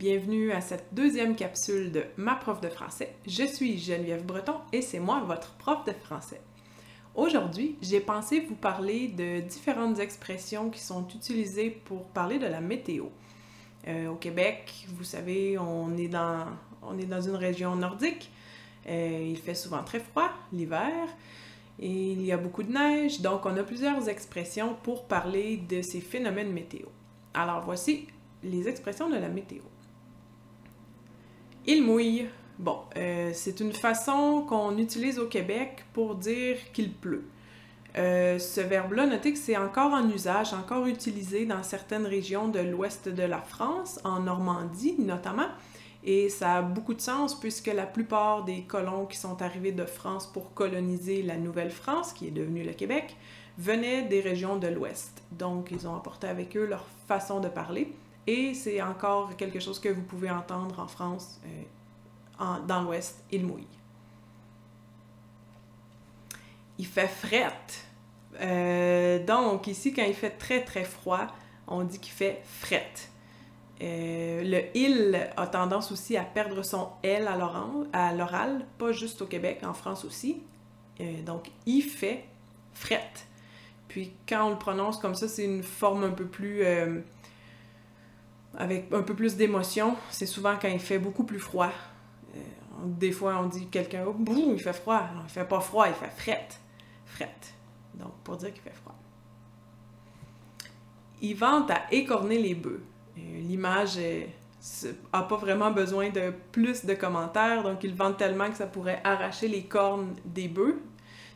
bienvenue à cette deuxième capsule de Ma prof de français. Je suis Geneviève Breton et c'est moi, votre prof de français. Aujourd'hui, j'ai pensé vous parler de différentes expressions qui sont utilisées pour parler de la météo. Au Québec, vous savez, on est dans une région nordique. Il fait souvent très froid l'hiver et il y a beaucoup de neige, donc on a plusieurs expressions pour parler de ces phénomènes météo. Alors voici les expressions de la météo. Il mouille. Bon, c'est une façon qu'on utilise au Québec pour dire qu'il pleut. Ce verbe-là, notez que c'est encore en usage, encore utilisé dans certaines régions de l'ouest de la France, en Normandie notamment, et ça a beaucoup de sens puisque la plupart des colons qui sont arrivés de France pour coloniser la Nouvelle-France, qui est devenue le Québec, venaient des régions de l'ouest. Donc, ils ont apporté avec eux leur façon de parler, et c'est encore quelque chose que vous pouvez entendre en France, dans l'ouest, il mouille. Il fait frette. Donc, ici, quand il fait très, très froid, on dit qu'il fait frette. Le « il » a tendance aussi à perdre son « l » à l'oral, pas juste au Québec, en France aussi. Donc, il fait frette. Puis, quand on le prononce comme ça, c'est une forme un peu plus... avec un peu plus d'émotion. C'est souvent quand il fait beaucoup plus froid. Des fois, on dit quelqu'un, oh, il fait froid. Non, il fait pas froid, il fait frette. Frette. Donc, pour dire qu'il fait froid. Il vante à écorner les bœufs. L'image n'a pas vraiment besoin de plus de commentaires, donc il vante tellement que ça pourrait arracher les cornes des bœufs,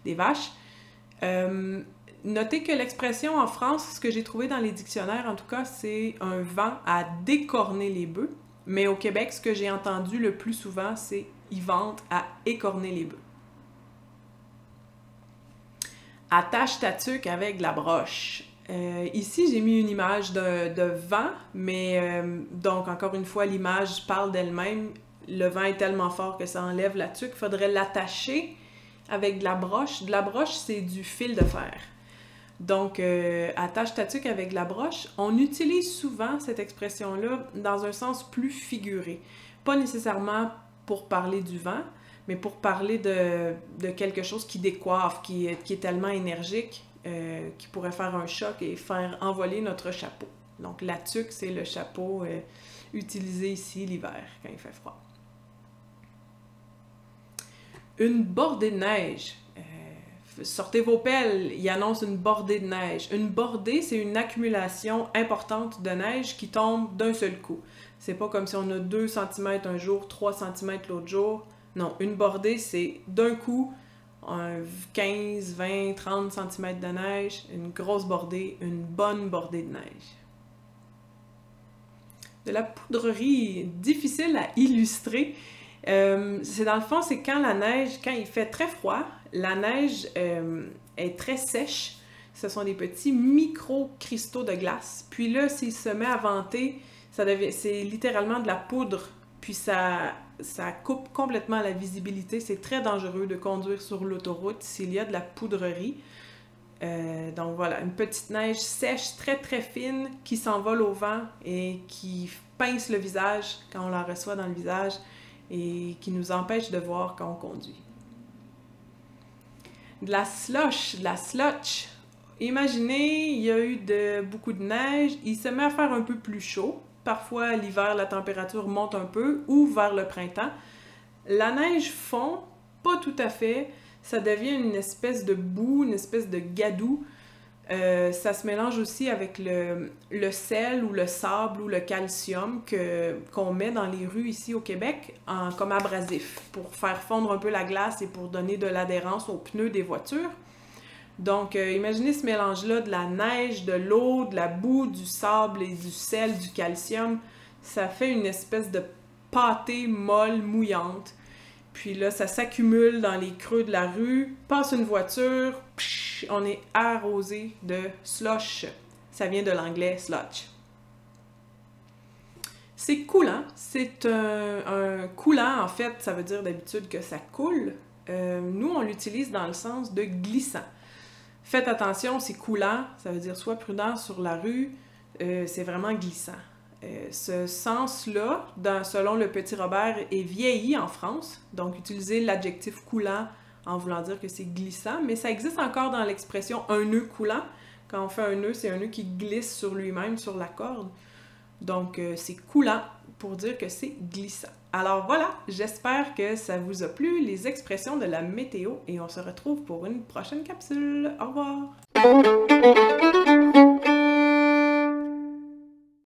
des vaches. Notez que l'expression en France, ce que j'ai trouvé dans les dictionnaires, en tout cas, c'est un vent à décorner les bœufs. Mais au Québec, ce que j'ai entendu le plus souvent, c'est « il vente à écorner les bœufs ». Attache ta tuque avec de la broche. Ici, j'ai mis une image de vent, mais donc, encore une fois, l'image parle d'elle-même. Le vent est tellement fort que ça enlève la tuque. Il faudrait l'attacher avec de la broche. De la broche, c'est du fil de fer. Donc, attache ta tuque avec de la broche. On utilise souvent cette expression-là dans un sens plus figuré. Pas nécessairement pour parler du vent, mais pour parler de quelque chose qui décoiffe, qui est tellement énergique, qui pourrait faire un choc et faire envoler notre chapeau. Donc, la tuque, c'est le chapeau utilisé ici l'hiver, quand il fait froid. Une bordée de neige. Sortez vos pelles, il annonce une bordée de neige. Une bordée, c'est une accumulation importante de neige qui tombe d'un seul coup. C'est pas comme si on a 2 cm un jour, 3 cm l'autre jour. Non, une bordée, c'est d'un coup 15, 20, 30 cm de neige, une grosse bordée, une bonne bordée de neige. De la poudrerie, difficile à illustrer. C'est dans le fond, c'est quand la neige, quand il fait très froid, la neige est très sèche. Ce sont des petits micro-cristaux de glace. Puis là, s'il se met à venter, c'est littéralement de la poudre. Puis ça coupe complètement la visibilité. C'est très dangereux de conduire sur l'autoroute s'il y a de la poudrerie. Donc voilà, une petite neige sèche, très très fine, qui s'envole au vent et qui pince le visage quand on la reçoit dans le visage et qui nous empêche de voir quand on conduit. De la slush, de la slotch. Imaginez, il y a eu beaucoup de neige, il se met à faire un peu plus chaud. Parfois, l'hiver, la température monte un peu, ou vers le printemps. La neige fond, pas tout à fait. Ça devient une espèce de boue, une espèce de gadou. Ça se mélange aussi avec le sel ou le sable ou le calcium qu'on met dans les rues ici au Québec comme abrasif pour faire fondre un peu la glace et pour donner de l'adhérence aux pneus des voitures. Donc, imaginez ce mélange-là de la neige, de l'eau, de la boue, du sable et du sel, du calcium. Ça fait une espèce de pâtée molle, mouillante. Puis là, ça s'accumule dans les creux de la rue, passe une voiture, psh, on est arrosé de slush. Ça vient de l'anglais sludge. C'est coulant. C'est un coulant, en fait, ça veut dire d'habitude que ça coule. Nous, on l'utilise dans le sens de glissant. Faites attention, c'est coulant, ça veut dire sois prudent sur la rue, c'est vraiment glissant. Ce sens-là, selon le Petit Robert, est vieilli en France. Donc, utiliser l'adjectif coulant en voulant dire que c'est glissant, mais ça existe encore dans l'expression un nœud coulant. Quand on fait un nœud, c'est un nœud qui glisse sur lui-même, sur la corde. Donc, c'est coulant pour dire que c'est glissant. Alors voilà, j'espère que ça vous a plu, les expressions de la météo, et on se retrouve pour une prochaine capsule. Au revoir!